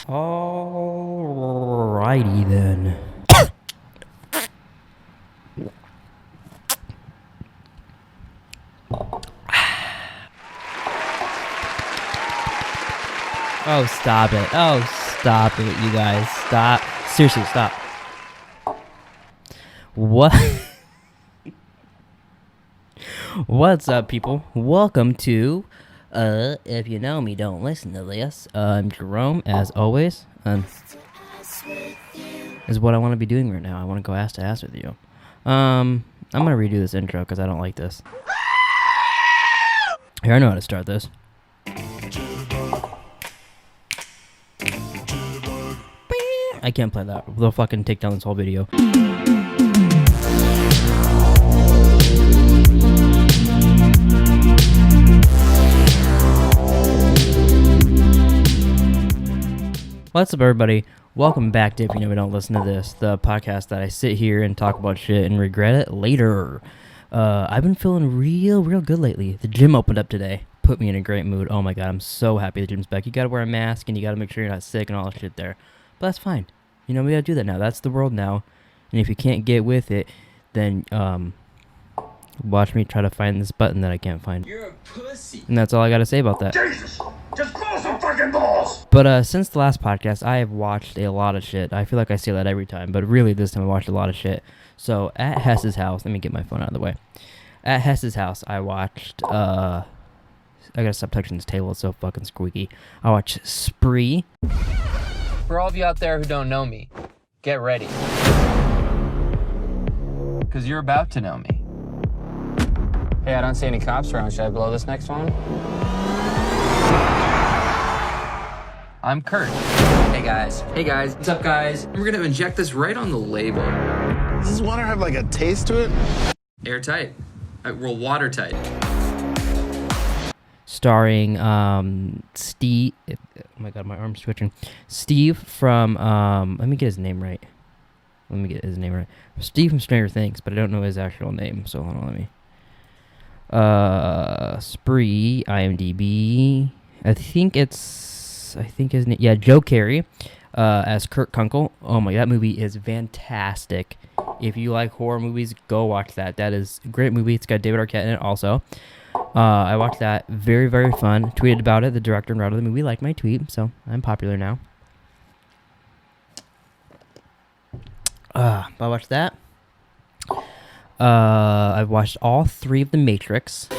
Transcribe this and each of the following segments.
Alrighty then. Oh, stop it. Oh, stop it, you guys. Stop. Seriously, stop. What? What's up, people? Welcome to, if you know me, don't listen to this. I'm Jerome, as always. Is what I want to be doing right now. I want to go ass to ass with you. I'm going to redo this intro because I don't like this. Here, I know how to start this. I can't play that. They'll fucking take down this whole video. What's up, everybody? Welcome back to If You Know Me Don't Listen to This, the podcast that I sit here and talk about shit and regret it later. I've been feeling real good lately. The gym opened up today. Put me in a great mood. Oh my god, I'm so happy the gym's back. You gotta wear a mask and you gotta make sure you're not sick and all that shit there. But that's fine. You know, we gotta do that now. That's the world now. And if you can't get with it, then, watch me try to find this button that I can't find. You're a pussy. And that's all I gotta say about that. Jesus! Just grow some fucking balls! But, since the last podcast, I have watched a lot of shit. I feel like I say that every time, but really this time I watched a lot of shit. So, at Hess's house, let me get my phone out of the way. At Hess's house, I watched, I gotta stop touching this table, it's so fucking squeaky. I watched Spree. For all of you out there who don't know me, get ready. Because you're about to know me. Hey, I don't see any cops around. Should I blow this next one? I'm Kurt. Hey guys. Hey guys. What's up, guys? We're gonna inject this right on the label. Does this water have like a taste to it? Airtight. Well, watertight. Starring, Steve. Oh my god, my arm's twitching. Steve from, let me get his name right. Steve from Stranger Things, but I don't know his actual name, so hold on, let me. Spree, IMDb. I think his name, yeah, Joe Carey, as Kurt Kunkel. Oh my, that movie is fantastic. If you like horror movies, go watch that. That is a great movie. It's got David Arquette in it also. I watched that. Very, very fun. Tweeted about it. The director and writer of the movie liked my tweet, so I'm popular now. I watched that. I've watched all 3 of The Matrix.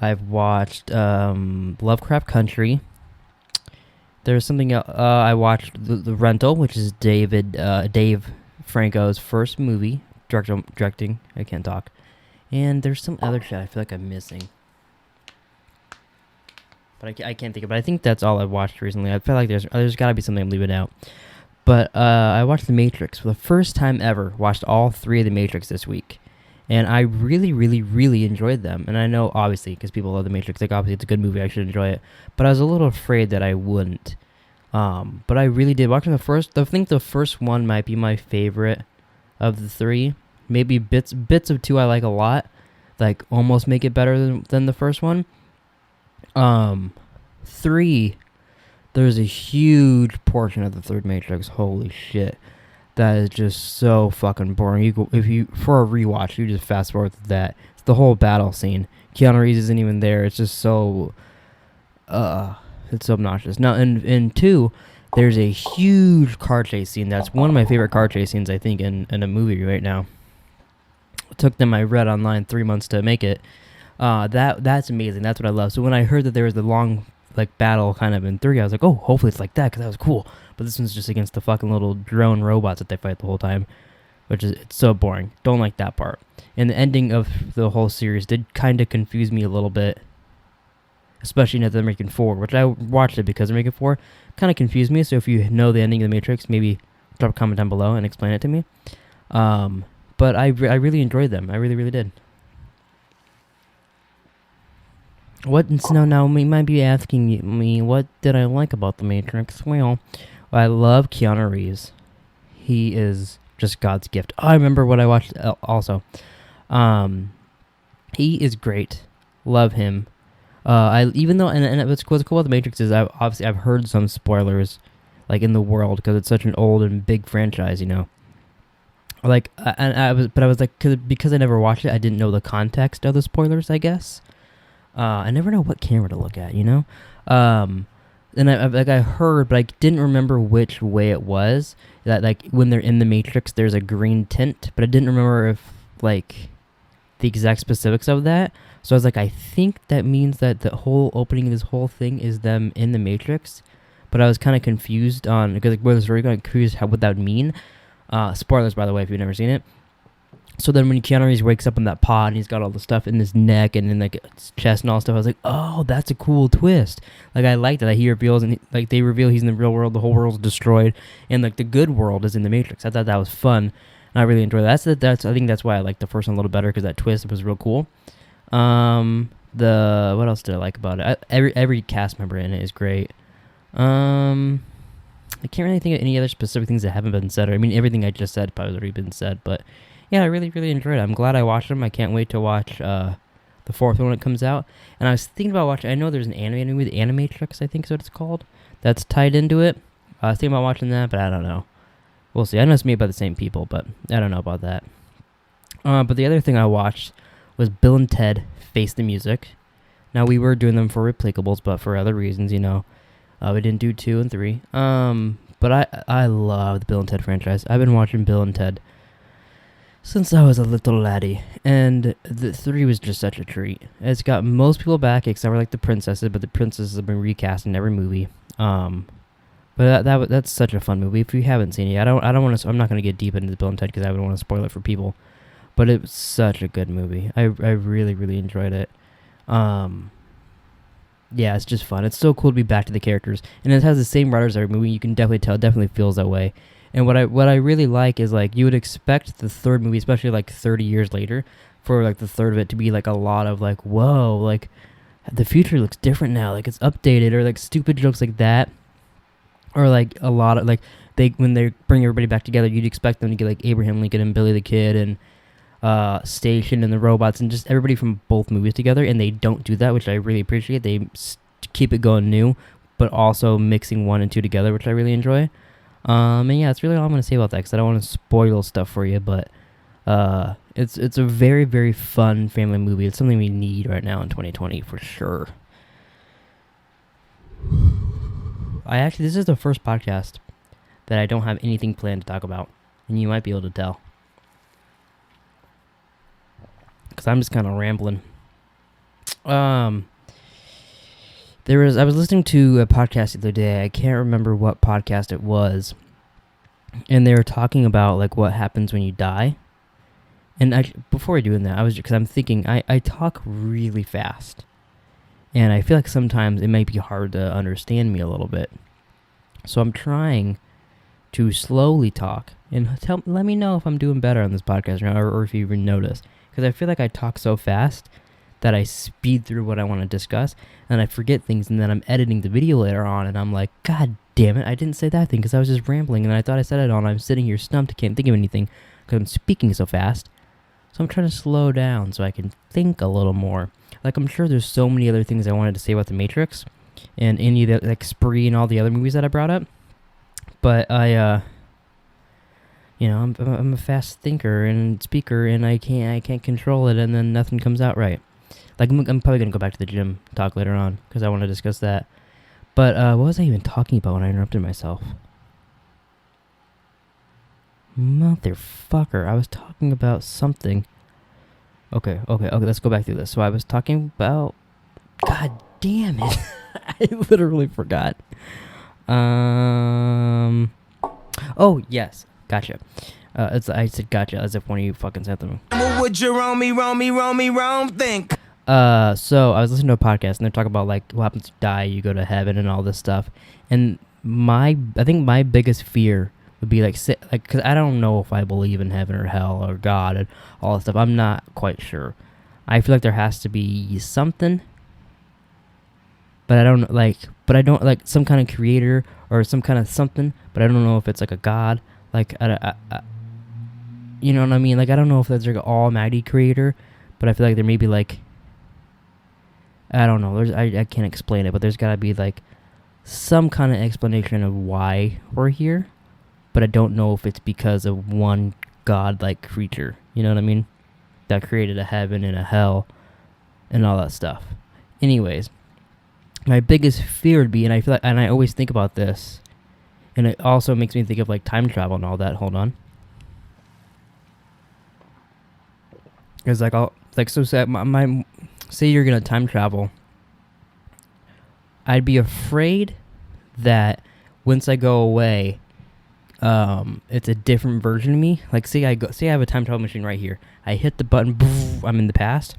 I've watched Lovecraft Country. There's something else. I watched the Rental, which is Dave Franco's first movie directing. I can't talk. And there's some other shit I feel like I'm missing. But I can't think of it. I think that's all I've watched recently. I feel like there's got to be something I'm leaving out. But I watched The Matrix for the first time ever. Watched all 3 of The Matrix this week. And I really, really, really enjoyed them. And I know, obviously, because people love The Matrix, like, obviously it's a good movie, I should enjoy it. But I was a little afraid that I wouldn't. But I really did. Watching the first, I think the first one might be my favorite of the 3. Maybe bits of 2 I like a lot. Like, almost make it better than the first one. 3, there's a huge portion of the third Matrix. Holy shit. That is just so fucking boring. For a rewatch, you just fast forward to that. It's the whole battle scene. Keanu Reeves isn't even there. It's just so, it's so obnoxious. Now, in 2, there's a huge car chase scene. That's one of my favorite car chase scenes, I think, in a movie right now. It took them, I read online, 3 months to make it. That's amazing. That's what I love. So when I heard that there was the long, like, battle kind of in 3, I was like, oh, hopefully it's like that, because that was cool. But this one's just against the fucking little drone robots that they fight the whole time, it's so boring. Don't like that part. And the ending of the whole series did kind of confuse me a little bit, especially now that they're making 4, which I watched it because they're making 4. Kind of confused me. So if you know the ending of The Matrix, maybe drop a comment down below and explain it to me. But I really enjoyed them. I really, really did. Now you might be asking me, what did I like about The Matrix? Well, I love Keanu Reeves. He is just God's gift. Oh, I remember what I watched also. He is great. Love him. I even though and what's cool about the Matrix is I've heard some spoilers, like in the world because it's such an old and big franchise, you know. Like and I was like because I never watched it, I didn't know the context of the spoilers. I guess I never know what camera to look at, you know. And I heard, but I didn't remember which way it was. That like when they're in the Matrix, there's a green tint, but I didn't remember if like the exact specifics of that. So I was like, I think that means that the whole opening of this whole thing is them in the Matrix. But I was kind of confused on because like, where the story got confused how what that would mean. Spoilers, by the way, if you've never seen it. So then when Keanu Reeves wakes up in that pod and he's got all the stuff in his neck and in like his chest and all stuff, I was like, oh, that's a cool twist. Like I liked that he reveals and like they reveal he's in the real world, the whole world's destroyed, and like the good world is in the Matrix. I thought that was fun, and I really enjoyed that. That's I think that's why I liked the first one a little better because that twist was real cool. The what else did I like about it? Every cast member in it is great. I can't really think of any other specific things that haven't been said. I mean, everything I just said probably already been said, but yeah, I really, really enjoyed it. I'm glad I watched them. I can't wait to watch the fourth one when it comes out. And I was thinking about watching, I know there's an animated movie, The Animatrix, I think is what it's called, that's tied into it. I was thinking about watching that, but I don't know. We'll see. I know it's made by the same people, but I don't know about that. But the other thing I watched was Bill and Ted Face the Music. Now, we were doing them for replicables, but for other reasons, you know. We didn't do 2 and 3. But I love the Bill and Ted franchise. I've been watching Bill and Ted since I was a little laddie, and the 3 was just such a treat. It's got most people back except for like the princesses, but the princesses have been recast in every movie. But that's such a fun movie. If you haven't seen it, I don't want to. I'm not going to get deep into the Bill and Ted because I don't want to spoil it for people. But it was such a good movie. I really, really enjoyed it. Yeah, it's just fun. It's so cool to be back to the characters, and it has the same writers every movie. You can definitely tell. It definitely feels that way. And what I really like is like you would expect the third movie, especially like 30 years later, for like the third of it to be like a lot of like whoa, like the future looks different now, like it's updated, or like stupid jokes like that, or like a lot of like when they bring everybody back together, you'd expect them to get like Abraham Lincoln and Billy the Kid and Station and the robots and just everybody from both movies together, and they don't do that, which I really appreciate. They keep it going new, but also mixing 1 and 2 together, which I really enjoy. And yeah, that's really all I'm going to say about that because I don't want to spoil stuff for you, but it's a very, very fun family movie. It's something we need right now in 2020 for sure. This is the first podcast that I don't have anything planned to talk about, and you might be able to tell. Because I'm just kind of rambling. I was listening to a podcast the other day. I can't remember what podcast it was. And they were talking about like what happens when you die. And before doing that, because I'm thinking I talk really fast. And I feel like sometimes it might be hard to understand me a little bit. So I'm trying to slowly talk and let me know if I'm doing better on this podcast or if you even notice. Because I feel like I talk so fast that I speed through what I want to discuss, and I forget things, and then I'm editing the video later on, and I'm like, God damn it, I didn't say that thing because I was just rambling, and I thought I said it all, and I'm sitting here stumped, can't think of anything because I'm speaking so fast. So I'm trying to slow down so I can think a little more. Like, I'm sure there's so many other things I wanted to say about The Matrix, and any of the, like, Spree and all the other movies that I brought up, but I'm a fast thinker and speaker, and I can't control it, and then nothing comes out right. Like, I'm probably going to go back to the gym talk later on, because I want to discuss that. But, what was I even talking about when I interrupted myself? Motherfucker, I was talking about something. Okay, let's go back through this. So I was talking about... God damn it. I literally forgot. Oh, yes. Gotcha. I said gotcha as if one of you fucking said them. What would you roam think? So I was listening to a podcast and they're talking about like what happens if you die, you go to heaven and all this stuff. And I think my biggest fear would be like, because I don't know if I believe in heaven or hell or God and all that stuff. I'm not quite sure. I feel like there has to be something, but I don't like some kind of creator or some kind of something, but I don't know if it's like a God. Like, you know what I mean? Like, I don't know if that's like an almighty creator, but I feel like there may be like I don't know. I can't explain it, but there's got to be like some kind of explanation of why we're here. But I don't know if it's because of one god-like creature. You know what I mean? That created a heaven and a hell and all that stuff. Anyways, my biggest fear would be, and I feel like, and I always think about this, and it also makes me think of like time travel and all that. Hold on. It's like so say say you're gonna time travel. I'd be afraid that once I go away, it's a different version of me. Like say I have a time travel machine right here. I hit the button, I'm in the past.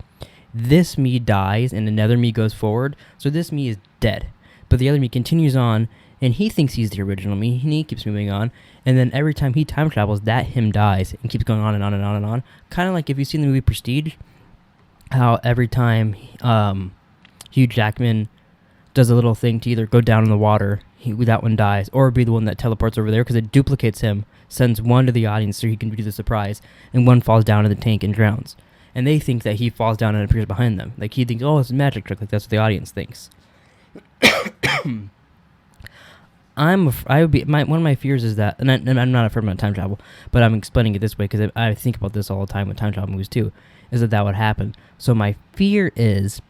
This me dies and another me goes forward. So this me is dead, but the other me continues on, and he thinks he's the original me, and he keeps moving on. And then every time he time travels, that him dies and keeps going on and on and on and on. Kind of like if you've seen the movie Prestige, how every time Hugh Jackman does a little thing to either go down in the water, that one dies, or be the one that teleports over there because it duplicates him, sends one to the audience so he can do the surprise, and one falls down in the tank and drowns. And they think that he falls down and appears behind them. Like he thinks, oh, it's a magic trick. Like that's what the audience thinks. One of my fears is that, and I'm not afraid about time travel, but I'm explaining it this way because I think about this all the time with time travel movies too, is that would happen. So my fear is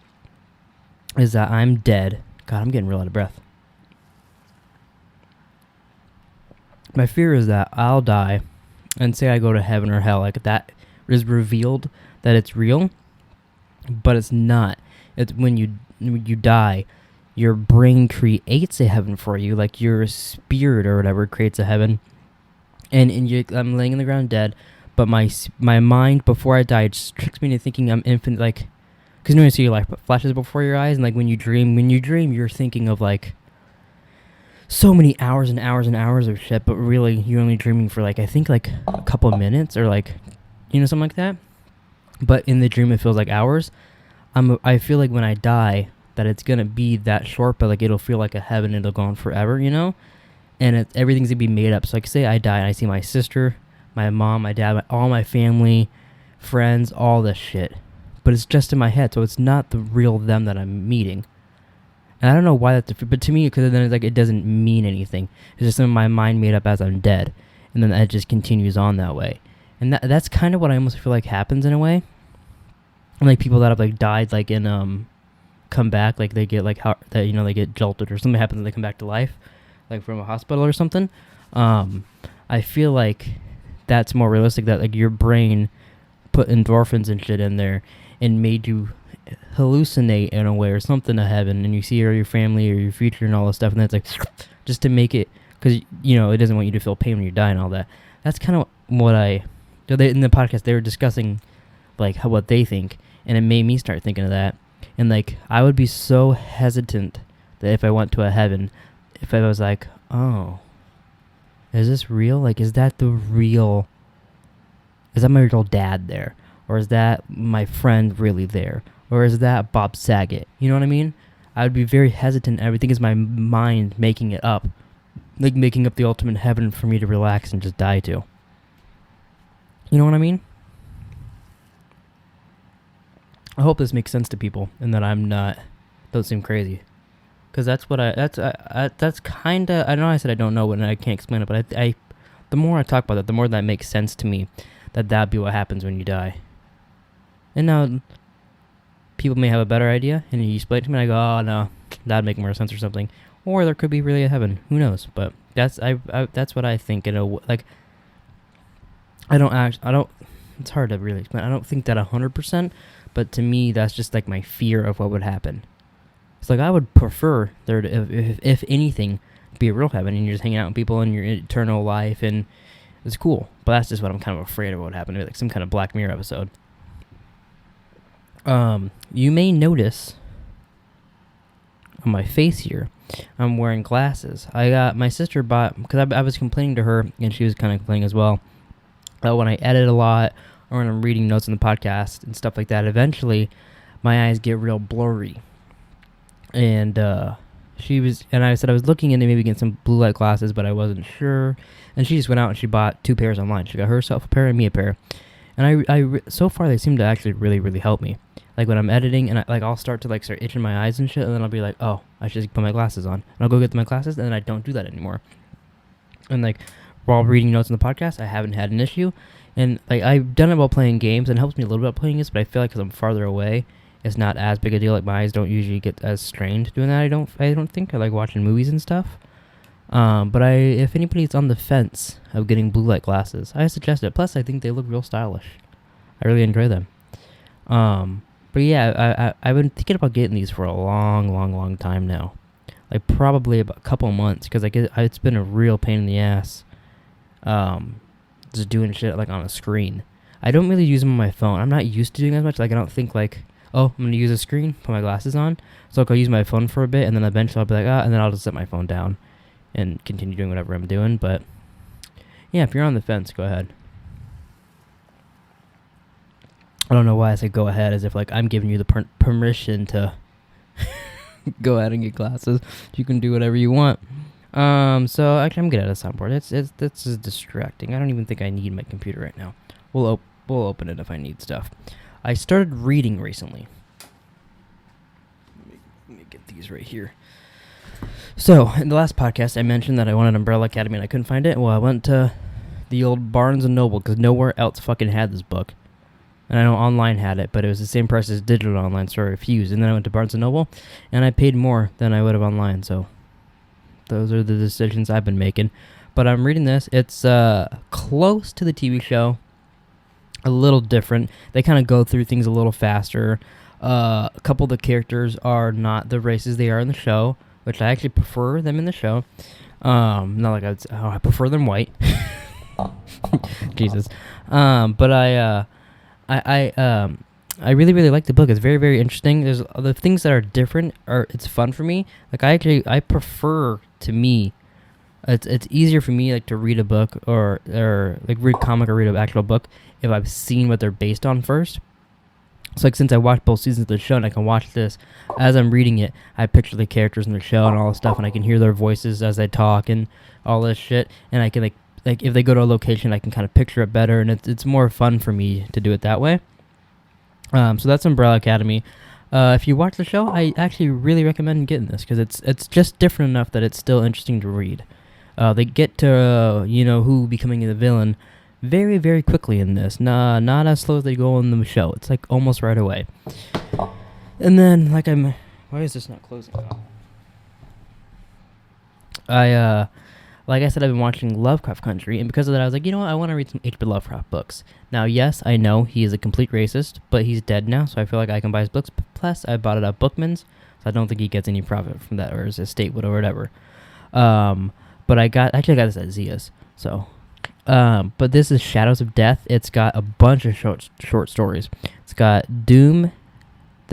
that I'm dead. God, I'm getting real out of breath. My fear is that I'll die, and say I go to heaven or hell, like that is revealed that it's real, but it's not. It's when you die, your brain creates a heaven for you, like your spirit or whatever creates a heaven, and I'm laying in the ground dead, but my mind before I die just tricks me into thinking I'm infinite, like, because you see your life flashes before your eyes, and like when you dream, you're thinking of like so many hours and hours and hours of shit, but really you're only dreaming for like I think like a couple of minutes or like something like that. But in the dream it feels like hours. I feel like when I die that it's gonna be that short, but like it'll feel like a heaven. It'll go on forever, and everything's gonna be made up. So like say I die and I see my sister, my mom, my dad, all my family, friends, all this shit, but it's just in my head, so it's not the real them that I'm meeting. And I don't know why that's but to me, because then it's like it doesn't mean anything. It's just in my mind made up as I'm dead, and then that just continues on that way. And that's kind of what I almost feel like happens in a way. And like people that have like died, like in come back, like they get like how that they get jolted or something happens and they come back to life, like from a hospital or something. I feel like that's more realistic. That like your brain put endorphins and shit in there and made you hallucinate in a way or something to heaven, and you see your family or your future and all this stuff, and then it's like just to make it, because it doesn't want you to feel pain when you die and all that. That's kind of what in the podcast they were discussing, like what they think, and it made me start thinking of that. And like I would be so hesitant that if I went to a heaven, if I was like, oh, is this real? Like, is that my real dad there? Or is that my friend really there? Or is that Bob Saget? You know what I mean? I would be very hesitant. Everything is my mind making it up. Like making up the ultimate heaven for me to relax and just die to. You know what I mean? I hope this makes sense to people and that don't seem crazy. Because that's kind of, I know I said I don't know and I can't explain it, but the more I talk about that, the more that makes sense to me that'd be what happens when you die. And now people may have a better idea, and you explain it to me, and I go, oh no, that'd make more sense or something. Or there could be really a heaven. Who knows? But that's what I think. Like I don't. It's hard to really explain. I don't think that 100%, but to me, that's just like my fear of what would happen. It's like I would prefer there to, if anything, be a real heaven, and you're just hanging out with people in your eternal life, and it's cool. But that's just what I'm kind of afraid of what would happen. Like some kind of Black Mirror episode. You may notice on my face here, I'm wearing glasses. My sister bought, because I was complaining to her, and she was kind of complaining as well, when I edit a lot, or when I'm reading notes on the podcast and stuff like that, eventually my eyes get real blurry. And I said I was looking into maybe getting some blue light glasses, but I wasn't sure. And she just went out and she bought 2 pairs online. She got herself a pair and me a pair. And I so far they seem to actually really, really help me. Like when I'm editing, and I'll start to start itching my eyes and shit, and then I'll be like, oh, I should put my glasses on. And I'll go get my glasses, and then I don't do that anymore. And while reading notes on the podcast, I haven't had an issue. And I've done it while playing games, and it helps me a little bit playing this, but I feel like because I'm farther away, it's not as big a deal. Like my eyes don't usually get as strained doing that. I don't think I like watching movies and stuff. But if anybody's on the fence of getting blue light glasses, I suggest it. Plus, I think they look real stylish. I really enjoy them. But yeah, I've been thinking about getting these for a long time now. Like probably about a couple months, because it's been a real pain in the ass. Just doing shit on a screen. I don't really use them on my phone. I'm not used to doing that much. I don't think oh, I'm gonna use a screen, put my glasses on. So I'll use my phone for a bit, and then eventually I'll be and then I'll just set my phone down and continue doing whatever I'm doing. But yeah, if you're on the fence, go ahead. I don't know why I say go ahead, as if I'm giving you the permission to go ahead and get glasses. You can do whatever you want. So actually I'm good at a soundboard. It's just distracting. I don't even think I need my computer right now. We'll open it if I need stuff. I started reading recently. Let me get these right here. So, in the last podcast, I mentioned that I wanted Umbrella Academy and I couldn't find it. Well, I went to the old Barnes & Noble because nowhere else fucking had this book. And I know online had it, but it was the same price as digital online, so I refused. And then I went to Barnes & Noble, and I paid more than I would have online. So, those are the decisions I've been making. But I'm reading this. It's close to the TV show. A little different. They kind of go through things a little faster. A couple of the characters are not the races they are in the show, which I actually prefer them in the show. Not like I prefer them white. Jesus. But I really like the book. It's very, very interesting. There's the things that are different. It's fun for me. I prefer, to me, it's easier for me to read a book or read comic or read an actual book if I've seen what they're based on first. So since I watched both seasons of the show and I can watch this as I'm reading it, I picture the characters in the show and all this stuff, and I can hear their voices as they talk and all this shit, and I can if they go to a location, I can kind of picture it better, and it's more fun for me to do it that way. So that's Umbrella Academy. If you watch the show, I actually really recommend getting this because it's just different enough that it's still interesting to read. They get to who becoming the villain very, very quickly in this. Not as slow as they go on the show. It's almost right away. And then why is this not closing? Like I said, I've been watching Lovecraft Country, and because of that, I was like, you know what, I want to read some H.P. Lovecraft books. Now, yes, I know he is a complete racist, but he's dead now, so I feel like I can buy his books. Plus, I bought it at Bookman's, so I don't think he gets any profit from that, or his estate, whatever. But I got this at Zia's, so. But this is Shadows of Death. It's got a bunch of short stories. It's got the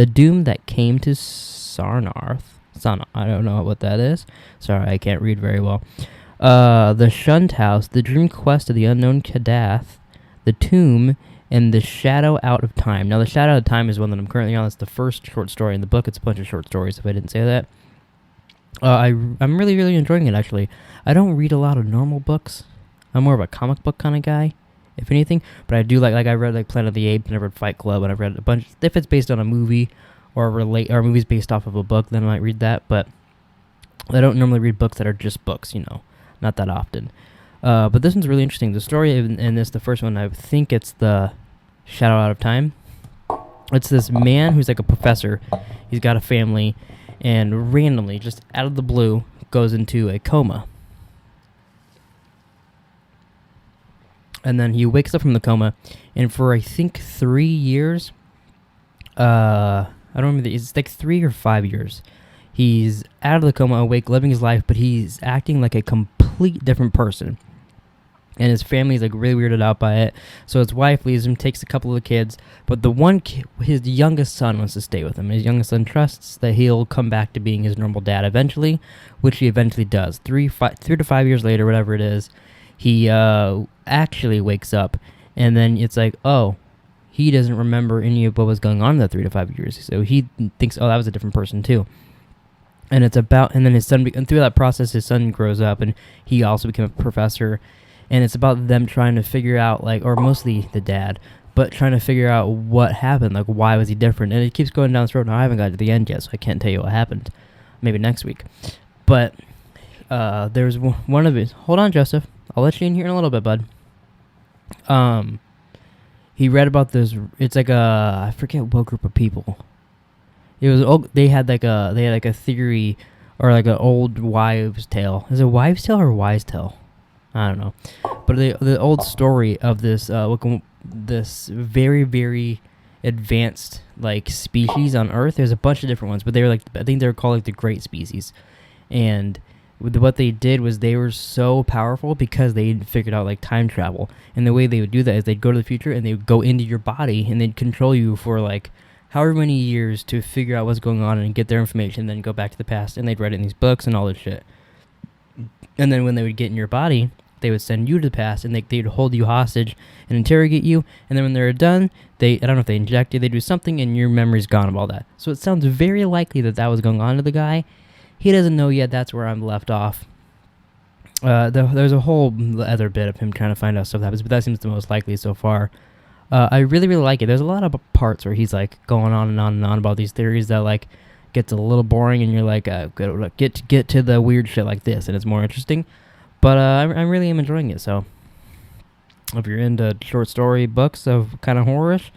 Doom That Came to Sarnath. I don't know what that is. Sorry, I can't read very well. The Shunned House, The Dream Quest of the Unknown Kadath, The Tomb, and The Shadow Out of Time. Now, The Shadow Out of Time is one that I'm currently on. It's the first short story in the book. It's a bunch of short stories, if I didn't say that. I'm really, really enjoying it, actually. I don't read a lot of normal books. I'm more of a comic book kind of guy, if anything. But I do I read Planet of the Apes, and I read Fight Club, and I've read a bunch. If it's based on a movie or a movie's based off of a book, then I might read that. But I don't normally read books that are just books, not that often. But this one's really interesting. The story in this, the first one, I think it's the Shadow Out of Time. It's this man who's a professor. He's got a family, and randomly, just out of the blue, goes into a coma. And then he wakes up from the coma, and for I think 3 years, I don't remember, it's 3 or 5 years, he's out of the coma, awake, living his life, but he's acting like a complete different person. And his family's really weirded out by it. So his wife leaves him, takes a couple of the kids, but the one kid, his youngest son, wants to stay with him. His youngest son trusts that he'll come back to being his normal dad eventually, which he eventually does. 3 to 5 years later, whatever it is, he actually wakes up, and then it's he doesn't remember any of what was going on in the 3 to 5 years. So he thinks, that was a different person too. And and then his son, and through that process, his son grows up, and he also became a professor. And it's about them trying to figure out, or mostly the dad, but trying to figure out what happened, like why was he different, and it keeps going down this road. Now I haven't got to the end yet, so I can't tell you what happened. Maybe next week. But there's one of his. Hold on, Joseph. I'll let you in here in a little bit, bud. He read about this. It's like I forget what group of people. It was. They had like a theory, or like an old wives' tale. Is it wives' tale or wise tale? I don't know. But the old story of this this very, very advanced like species on Earth. There's a bunch of different ones, but they were like, I think they were called like the great species. And what they did was they were so powerful because they figured out like time travel. And the way they would do that is they'd go to the future and they would go into your body and they'd control you for like however many years to figure out what's going on and get their information, and then go back to the past, and they'd write it in these books and all this shit. And then when they would get in your body, they would send you to the past, and they'd hold you hostage and interrogate you. And then when they're done, I don't know if they inject you, they do something, and your memory's gone of all that. So it sounds very likely that was going on to the guy. He doesn't know yet. That's where I'm left off. There's a whole other bit of him trying to find out stuff that happens, but that seems the most likely so far. I really, really like it. There's a lot of parts where he's like going on and on and on about these theories that like gets a little boring, and you're like, get to the weird shit like this, and it's more interesting. But I really am enjoying it. So if you're into short story books of kind of horrorish,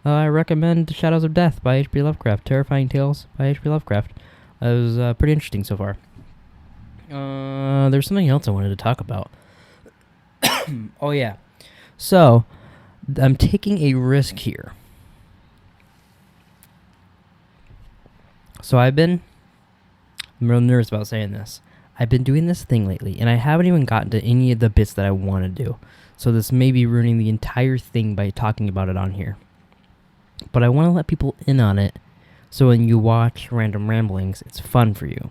I recommend Shadows of Death by H.P. Lovecraft. Terrifying Tales by H.P. Lovecraft. It was pretty interesting so far. There's something else I wanted to talk about. Oh yeah. So I'm taking a risk here. So I'm real nervous about saying this. I've been doing this thing lately, and I haven't even gotten to any of the bits that I want to do. So this may be ruining the entire thing by talking about it on here. But I want to let people in on it, so when you watch Random Ramblings, it's fun for you.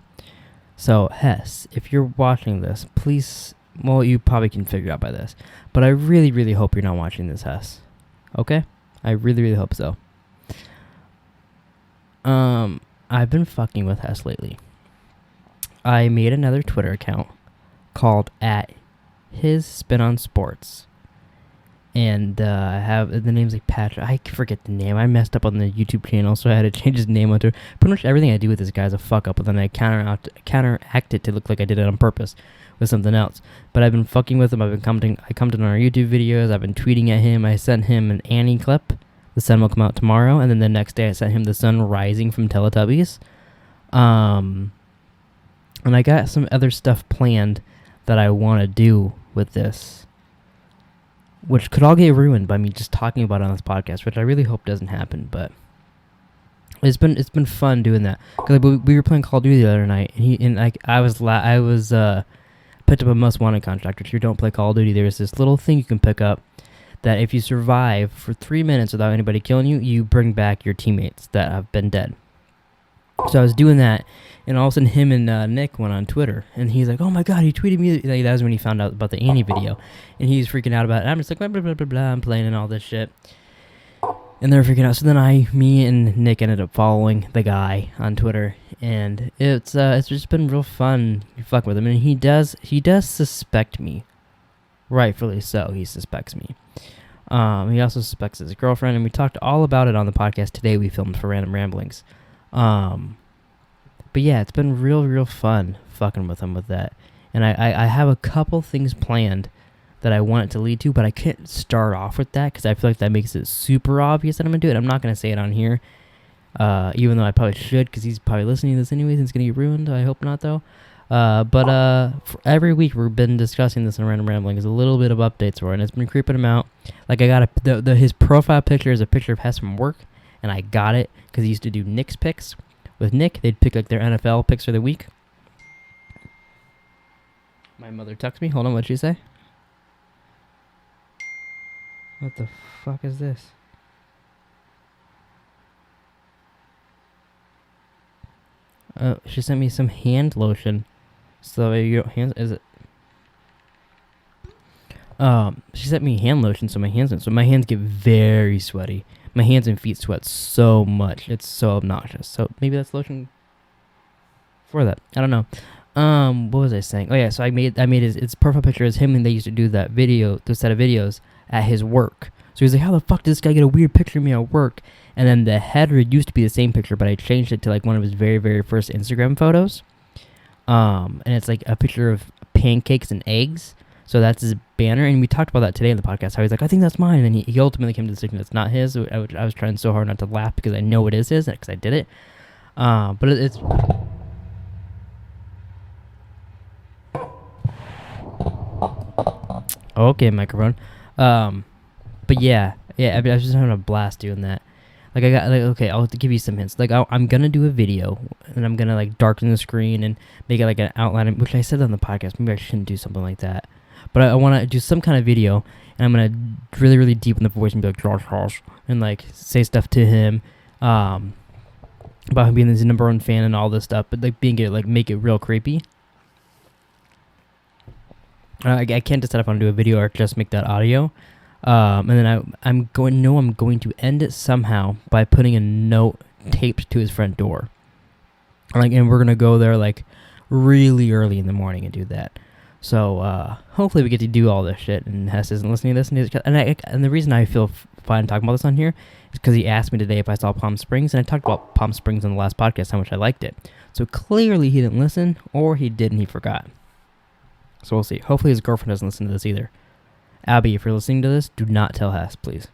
So, Hess, if you're watching this, please, well, you probably can figure it out by this, but I really, really hope you're not watching this, Hess. Okay? I really, really hope so. I've been fucking with Hess lately. I made another Twitter account called @HisSpinOnSports. And I have the name's like Patrick. I forget the name. I messed up on the YouTube channel, so I had to change his name onto. Pretty much everything I do with this guy is a fuck up, but then I counteract it to look like I did it on purpose with something else. But I've been fucking with him. I commented on our YouTube videos. I've been tweeting at him. I sent him an Annie clip. The sun will come out tomorrow, and then the next day I sent him the sun rising from Teletubbies. And I got some other stuff planned that I want to do with this, which could all get ruined by me just talking about it on this podcast, which I really hope doesn't happen. But it's been fun doing that, because we were playing Call of Duty the other night, and I was picked up a most wanted contract. If you don't play Call of Duty, there's this little thing you can pick up that if you survive for 3 minutes without anybody killing you, you bring back your teammates that have been dead. So I was doing that, and all of a sudden him and Nick went on Twitter, and he's like, oh my god, he tweeted me. Like, that was when he found out about the Annie video, and he's freaking out about it. And I'm just like, blah, blah, blah, blah, blah, I'm playing and all this shit. And they're freaking out. So then me and Nick ended up following the guy on Twitter, and it's just been real fun fucking with him. And he does suspect me. Rightfully so, he suspects me. He also suspects his girlfriend, and we talked all about it on the podcast today we filmed for Random Ramblings. But yeah, it's been real fun fucking with him with that. And I have a couple things planned that I want it to lead to, but I can't start off with that because I feel like that makes it super obvious that I'm going to do it. I'm not going to say it on here, even though I probably should, because he's probably listening to this anyways and it's going to get ruined. I hope not, though. But for every week we've been discussing this in Random Ramblings, a little bit of updates for it, and it's been creeping him out. Like, I got his profile picture is a picture of Hess from work, and I got it because he used to do Nick's picks. With Nick, they'd pick like their NFL picks for the week. My mother texted me. Hold on, what'd she say? What the fuck is this? She sent me some hand lotion. So your hands is it? She sent me hand lotion, so my hands get very sweaty. My hands and feet sweat so much. It's so obnoxious. So maybe that's lotion for that. I don't know. What was I saying? Oh yeah, so I made his profile picture as him, and they used to do that video, the set of videos at his work. So he's like, how the fuck did this guy get a weird picture of me at work? And then the header used to be the same picture, but I changed it to like one of his very, very first Instagram photos. And it's like a picture of pancakes and eggs. So that's his banner, and we talked about that today in the podcast. How he's like, I think that's mine, and then he ultimately came to the decision that's not his. So I was trying so hard not to laugh because I know it is his, because I did it. But it's okay, microphone. But yeah, I was just having a blast doing that. Like I got like, okay, I'll give you some hints. Like I'm gonna do a video, and I'm gonna like darken the screen and make it like an outline, which I said on the podcast. Maybe I shouldn't do something like that, but I want to do some kind of video, and I'm gonna really, really deepen the voice and be like Josh, and like say stuff to him, about him being his #1 fan and all this stuff, but like being it like make it real creepy. I can't decide if I want to do a video or just make that audio. And then I'm going to end it somehow by putting a note taped to his front door. And we're gonna go there like really early in the morning and do that. So hopefully we get to do all this shit. And Hess isn't listening to this, and the reason I feel fine talking about this on here is because he asked me today if I saw Palm Springs, and I talked about Palm Springs on the last podcast, how much I liked it. So clearly he didn't listen, or he did and he forgot. So we'll see. Hopefully his girlfriend doesn't listen to this either. Abby, if you're listening to this, do not tell Hess, please.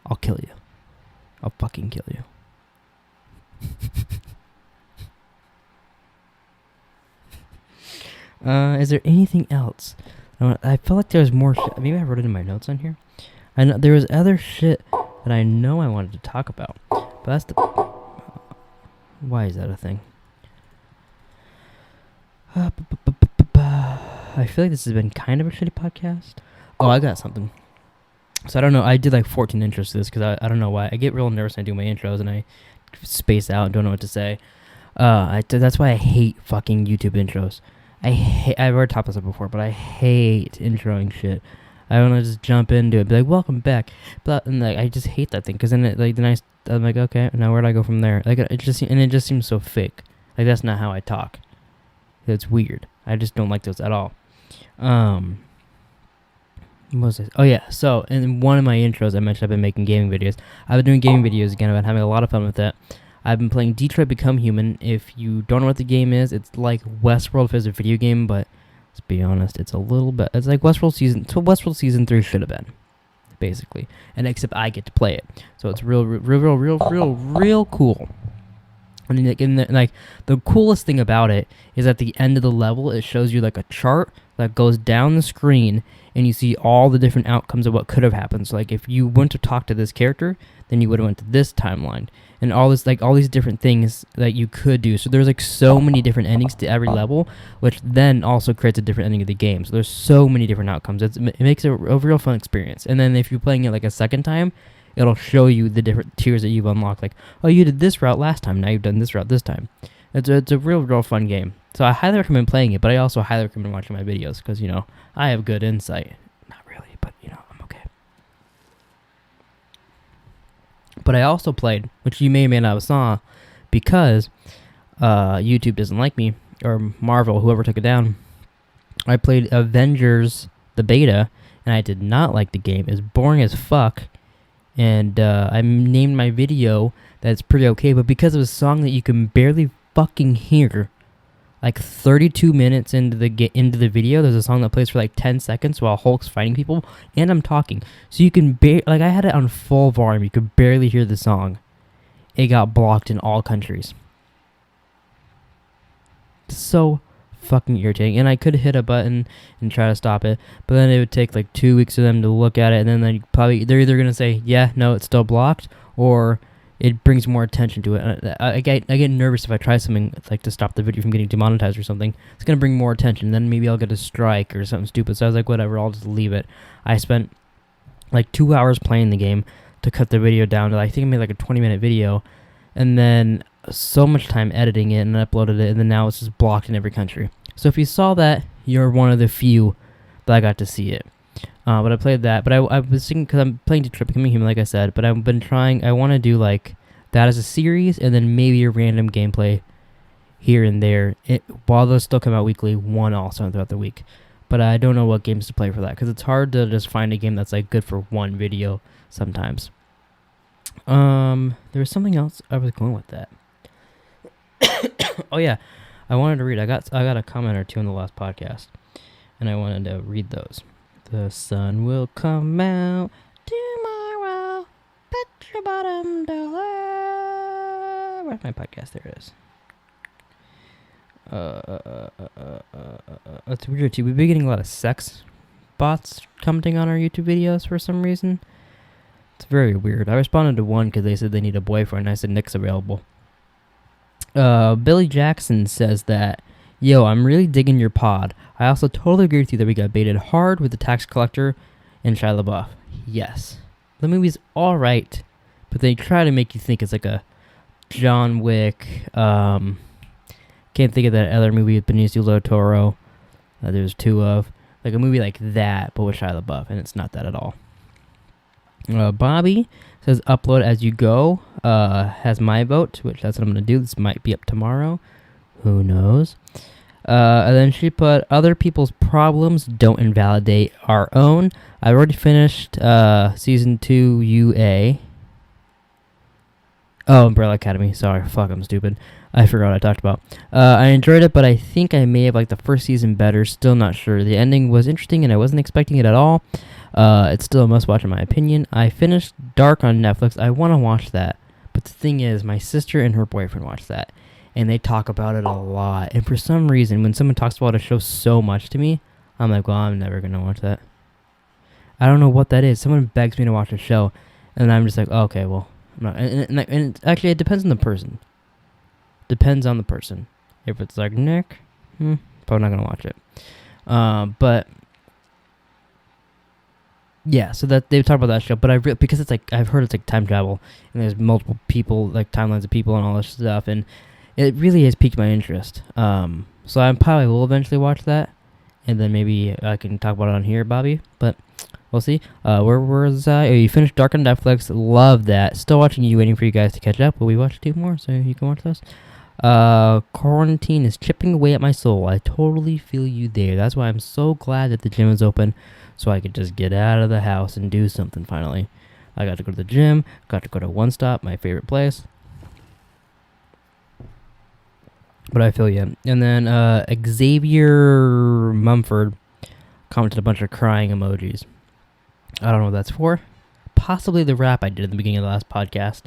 I'll kill you. I'll fucking kill you. Is there anything else? I felt like there was more shit. Maybe I wrote it in my notes on here. I know there was other shit that I know I wanted to talk about. But that's the... Why is that a thing? I feel like this has been kind of a shitty podcast. Oh, I got something. So I don't know. I did like 14 intros to this because I don't know why. I get real nervous when I do my intros and I space out and don't know what to say. That's why I hate fucking YouTube intros. I've already talked about this before, but I hate introing shit. I want to just jump into it, be like, "Welcome back," and like I just hate that thing because then I'm like, okay, now where do I go from there? Like it just seems so fake. Like that's not how I talk. It's weird. I just don't like those at all. What was this? Oh yeah. So in one of my intros, I mentioned I've been making gaming videos. I've been doing gaming videos again. I've been having a lot of fun with that. I've been playing Detroit Become Human. If you don't know what the game is, it's like Westworld if it's a video game, but let's be honest, it's a little bit. It's like Westworld season. So Westworld season 3 should have been, basically, and except I get to play it. So it's real cool. And like the coolest thing about it is at the end of the level, it shows you like a chart that goes down the screen, and you see all the different outcomes of what could have happened. So like if you went to talk to this character, then you would have went to this timeline, and all these different things that you could do. So there's like so many different endings to every level, which then also creates a different ending of the game. So there's so many different outcomes. It makes it a real fun experience. And then if you're playing it like a second time, it'll show you the different tiers that you've unlocked. Like, oh, you did this route last time, now you've done this route this time. It's a real fun game. So I highly recommend playing it, but I also highly recommend watching my videos because, you know, I have good insight. Not really, but, you know, I'm okay. But I also played, which you may or may not have saw, because YouTube doesn't like me, or Marvel, whoever took it down. I played Avengers, the beta, and I did not like the game. It's boring as fuck. And I named my video that's pretty okay, but because of a song that you can barely fucking hear, like 32 minutes into the video, there's a song that plays for like 10 seconds while Hulk's fighting people, and I'm talking. So you can like I had it on full volume, you could barely hear the song. It got blocked in all countries. So fucking irritating, and I could hit a button and try to stop it, but then it would take like 2 weeks for them to look at it, and then they're either gonna say, yeah, no, it's still blocked, or it brings more attention to it. And I get nervous if I try something like to stop the video from getting demonetized or something. It's gonna bring more attention, then maybe I'll get a strike or something stupid. So I was like, whatever, I'll just leave it. I spent like 2 hours playing the game to cut the video down to, I think I made like a 20-minute video, and then so much time editing it and uploaded it, and then now it's just blocked in every country. So if you saw that, you're one of the few that I got to see it. But I played that. But I was thinking, because I'm playing Detroit Become Human, like I said, but I've been trying, I want to do like that as a series, and then maybe a random gameplay here and there. While those still come out weekly, one also throughout the week. But I don't know what games to play for that, because it's hard to just find a game that's like good for one video sometimes. There was something else I was going with that. Oh yeah, I wanted to read. I got a comment or two in the last podcast, and I wanted to read those. The sun will come out tomorrow. Bet your bottom dollar. Where's my podcast? There it is. It's weird too. We've been getting a lot of sex bots commenting on our YouTube videos for some reason. It's very weird. I responded to one because they said they need a boyfriend. I said Nick's available. Billy Jackson says that, yo, I'm really digging your pod. I also totally agree with you that we got baited hard with the tax collector and Shia LaBeouf. Yes. The movie's alright, but they try to make you think it's like a John Wick, can't think of that other movie with Benicio del Toro. There's two of. Like a movie like that, but with Shia LaBeouf, and it's not that at all. Bobby says upload as you go. Has my vote, which that's what I'm going to do. This might be up tomorrow. Who knows? And then she put, other people's problems don't invalidate our own. I already finished Season 2 UA. Oh, Umbrella Academy. Sorry, fuck, I'm stupid. I forgot what I talked about. I enjoyed it, but I think I may have liked the first season better. Still not sure. The ending was interesting, and I wasn't expecting it at all. It's still a must-watch in my opinion. I finished Dark on Netflix. I want to watch that. But the thing is, my sister and her boyfriend watch that, and they talk about it a lot. And for some reason, when someone talks about a show so much to me, I'm like, well, I'm never going to watch that. I don't know what that is. Someone begs me to watch a show, and I'm just like, oh, okay, well, I'm not. And actually, it depends on the person. Depends on the person. If it's like Nick, probably not going to watch it. But yeah, so that they talk about that show, but because it's like I've heard it's like time travel, and there's multiple people, like timelines of people and all this stuff, and it really has piqued my interest. So I probably will eventually watch that, and then maybe I can talk about it on here, Bobby. But we'll see. Where was I? Oh, you finished Dark on Netflix. Love that. Still watching you, waiting for you guys to catch up. But we watched 2 more, so you can watch those. Quarantine is chipping away at my soul. I totally feel you there. That's why I'm so glad that the gym is open, so I could just get out of the house and do something finally. I got to go to the gym, got to go to One Stop, my favorite place. But I feel you. And then Xavier Mumford commented a bunch of crying emojis. I don't know what that's for. Possibly the rap I did in the beginning of the last podcast.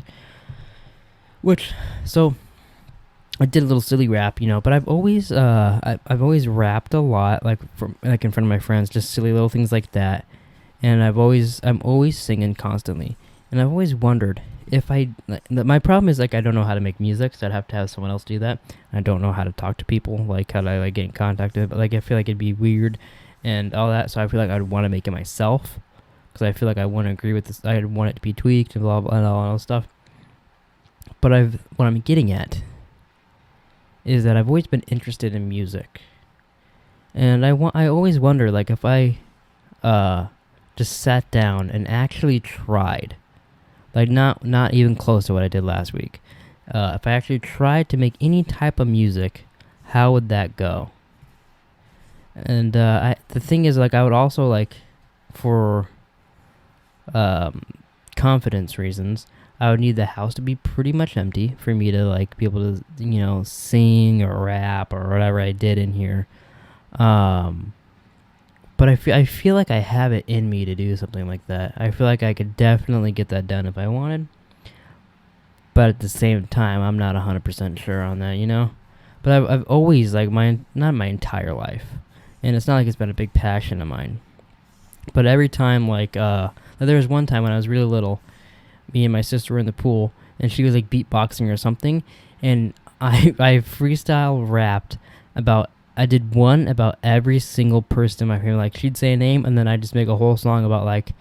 So I did a little silly rap, but I've always I've always rapped a lot, like in front of my friends, just silly little things like that. And I'm always singing constantly, and I've always wondered if my problem is like I don't know how to make music, so I'd have to have someone else do that. I don't know how to talk to people, like how to get in contact with it, but like I feel like it'd be weird and all that, so I feel like I'd want to make it myself, because I feel like I want to agree with this. I want it to be tweaked and blah blah and all that stuff. But what I'm getting at is that I've always been interested in music, and I always wonder, like, if I just sat down and actually tried, like not even close to what I did last week, if I actually tried to make any type of music, how would that go? And the thing is, like, I would also, like, for confidence reasons, I would need the house to be pretty much empty for me to, like, be able to, sing or rap or whatever I did in here. But I feel like I have it in me to do something like that. I feel like I could definitely get that done if I wanted. But at the same time, I'm not 100% sure on that, But I've always, like, not my entire life, and it's not like it's been a big passion of mine. But every time, like, there was one time when I was really little, me and my sister were in the pool, and she was like beatboxing or something, and I freestyle rapped I did one about every single person in my family. Like, she'd say a name, and then I'd just make a whole song about like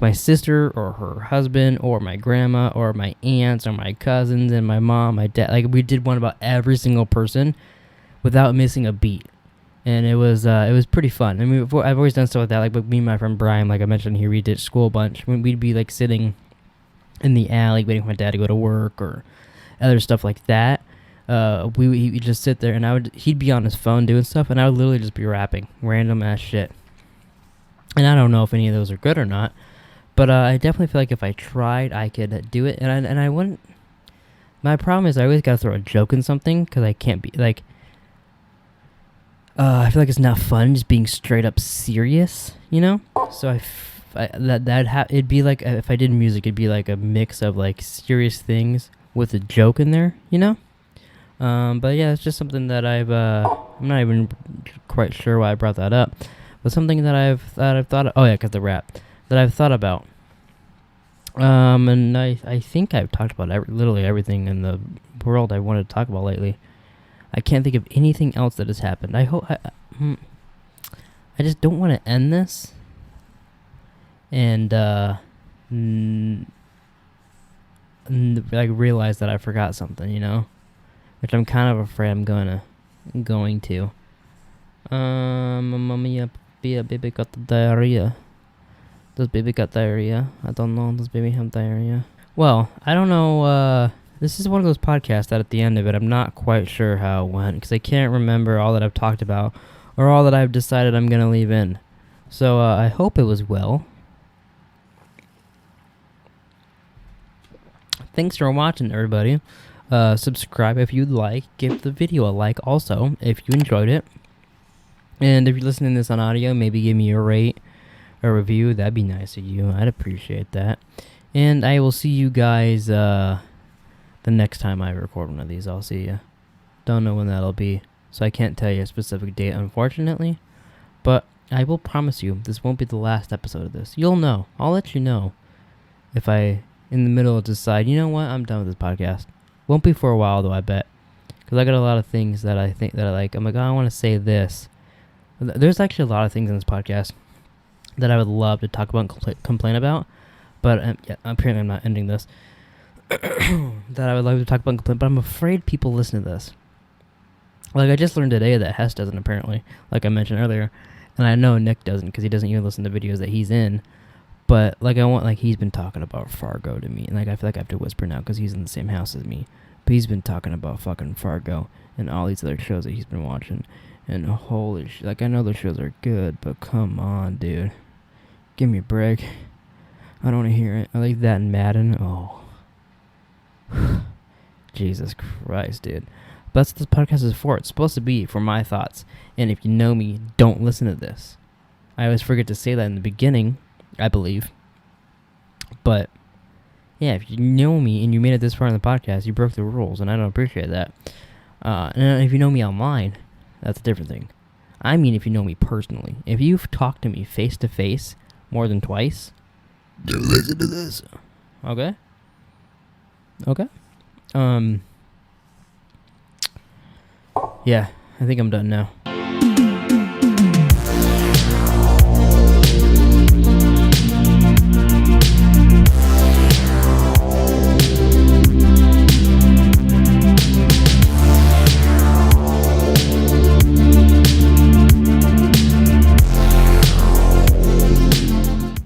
my sister or her husband or my grandma or my aunts or my cousins and my mom, my dad. Like, we did one about every single person without missing a beat. And it was pretty fun. I mean, I've always done stuff like that. Like, with me and my friend Brian, like I mentioned here, we did school a bunch. We'd be, like, sitting in the alley waiting for my dad to go to work or other stuff like that. He'd just sit there, and he'd be on his phone doing stuff, and I would literally just be rapping random ass shit. And I don't know if any of those are good or not, but I definitely feel like if I tried, I could do it. And I wouldn't. My problem is I always gotta throw a joke in something because I can't be like. I feel like it's not fun just being straight up serious, you know. So it'd be like if I did music, it'd be like a mix of like serious things with a joke in there, you know. But yeah, it's just something that I'm not even quite sure why I brought that up. But something that I've thought of, oh yeah, because the rap that I've thought about. And I think I've talked about literally everything in the world I wanted to talk about lately. I can't think of anything else that has happened. I hope I just don't want to end this and like realize that I forgot something, you know, which I'm kind of afraid I'm going to. Mamma mia, baby got the diarrhea. Does baby got diarrhea? I don't know. Does baby have diarrhea? Well, I don't know. This is one of those podcasts that at the end of it, I'm not quite sure how it went because I can't remember all that I've talked about or all that I've decided I'm going to leave in. So I hope it was well. Thanks for watching, everybody. Subscribe if you'd like. Give the video a like also if you enjoyed it. And if you're listening to this on audio, maybe give me a rate, a review. That'd be nice of you. I'd appreciate that. And I will see you guys the next time I record one of these. I'll see you. Don't know when that'll be, so I can't tell you a specific date, unfortunately. But I will promise you, this won't be the last episode of this. You'll know. I'll let you know if I, in the middle, decide, you know what, I'm done with this podcast. Won't be for a while, though, I bet. Because I got a lot of things that I think that I like. I'm like, oh, I want to say this. There's actually a lot of things in this podcast that I would love to talk about and complain about. But yeah, apparently I'm not ending this. That I would love to talk about and complain, but I'm afraid people listen to this. Like, I just learned today that Hess doesn't, apparently, like I mentioned earlier. And I know Nick doesn't, because he doesn't even listen to videos that he's in. But, like, he's been talking about Fargo to me. And, like, I feel like I have to whisper now, because he's in the same house as me. But he's been talking about fucking Fargo and all these other shows that he's been watching. And holy shit, like, I know those shows are good, but come on, dude. Give me a break. I don't want to hear it. I like that and Madden. Oh. Jesus Christ, dude. But that's what this podcast is for. It's supposed to be for my thoughts. And if you know me, don't listen to this. I always forget to say that in the beginning, I believe. But, yeah, if you know me and you made it this far in the podcast, you broke the rules, and I don't appreciate that. And if you know me online, that's a different thing. I mean, if you know me personally. If you've talked to me face-to-face more than twice, then listen to this. Okay? Okay? Yeah, I think I'm done now.